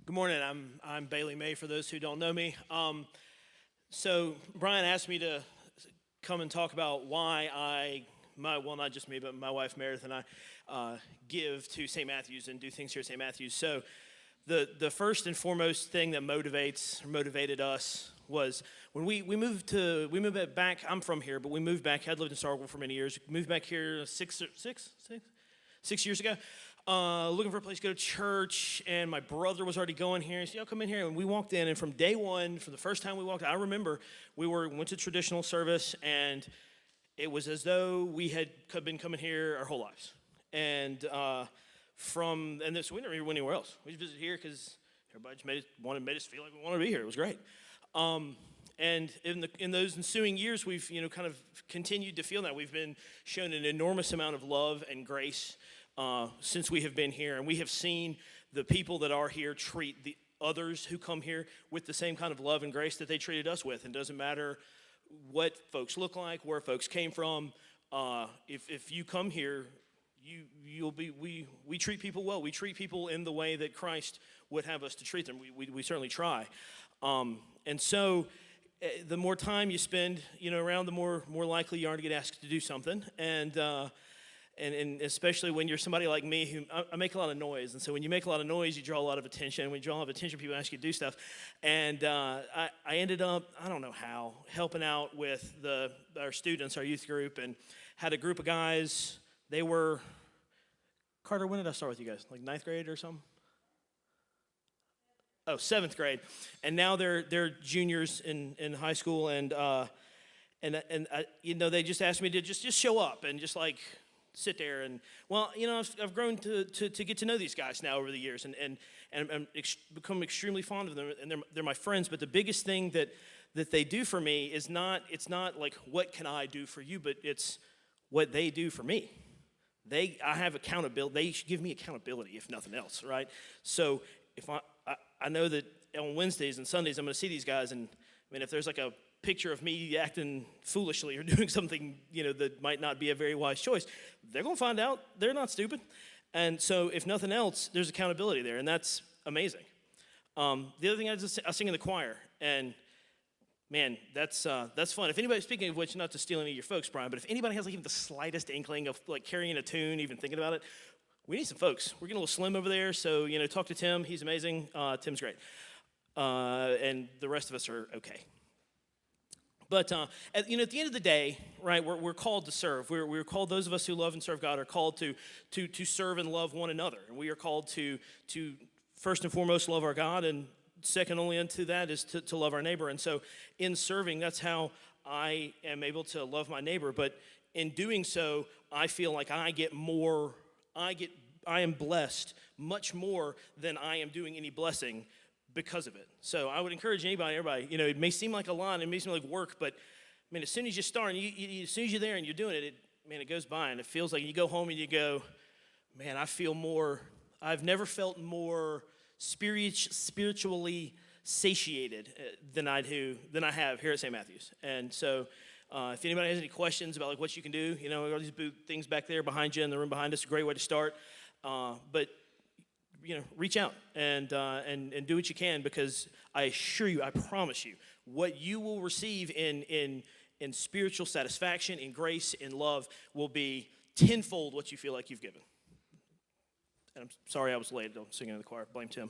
Good morning. I'm Bailey May. For those who don't know me, so Brian asked me to come and talk about why not just me, but my wife Meredith and I give to St. Matthew's and do things here at St. Matthew's. So the first and foremost thing that motivated us was when we moved back. I'm from here, but we moved back. I'd lived in Starkville for many years. Moved back here six years ago. Looking for a place to go to church, and my brother was already going here. He said, come in here. And we walked in, and from day one, from the first time we walked, I remember we went to traditional service, and it was as though we had been coming here our whole lives. And so we never went anywhere else. We just visited here because everybody just made us feel like we wanted to be here. It was great. And in those ensuing years, we've kind of continued to feel that. We've been shown an enormous amount of love and grace since we have been here, and we have seen the people that are here treat the others who come here with the same kind of love and grace that they treated us with. And it doesn't matter what folks look like, where folks came from. If you come here, we treat people well. We treat people in the way that Christ would have us to treat them. We certainly try. And so the more time you spend around, the more likely you are to get asked to do something. And especially when you're somebody like me who I make a lot of noise. And so when you make a lot of noise, you draw a lot of attention. When you draw a lot of attention, people ask you to do stuff. And I ended up, I don't know how, helping out with our students, our youth group, and had a group of guys. They were, Carter, when did I start with you guys? Like ninth grade or something? Oh, seventh grade. And now they're juniors in high school. And they just asked me to just show up and just like, sit there. And I've grown to get to know these guys now over the years and become extremely fond of them, and they're my friends. But the biggest thing that they do for me is it's not like what can I do for you, but it's what they do for me. I have accountability. They give me accountability, if nothing else, right? So if I know that on Wednesdays and Sundays I'm going to see these guys, and if there's like a picture of me acting foolishly or doing something that might not be a very wise choice, they're going to find out. They're not stupid. And so if nothing else, there's accountability there, and that's amazing. The other thing I sing in the choir, and man, that's fun. If anybody, speaking of which, not to steal any of your folks, Brian, but if anybody has like even the slightest inkling of like carrying a tune, even thinking about it, we need some folks. We're getting a little slim over there, so talk to Tim. He's amazing. Tim's great, and the rest of us are okay. But at the end of the day, right, we're called to serve. We're called, those of us who love and serve God are called to serve and love one another. And we are called to first and foremost love our God, and second only unto that is to love our neighbor. And so in serving, that's how I am able to love my neighbor. But in doing so, I feel like I am blessed much more than I am doing any blessing because of it. So I would encourage everybody, it may seem like a lot, it may seem like work, but as soon as you start, and as soon as you're there and you're doing it, it goes by, and it feels like you go home and you go, man, I've never felt more spiritually satiated than I have here at St. Matthew's. And so if anybody has any questions about like what you can do, all these things back there behind you in the room behind us, a great way to start. But reach out and do what you can, because I assure you, I promise you, what you will receive in spiritual satisfaction, in grace, in love, will be tenfold what you feel like you've given. And I'm sorry I was late. I'm singing in the choir. Blame Tim.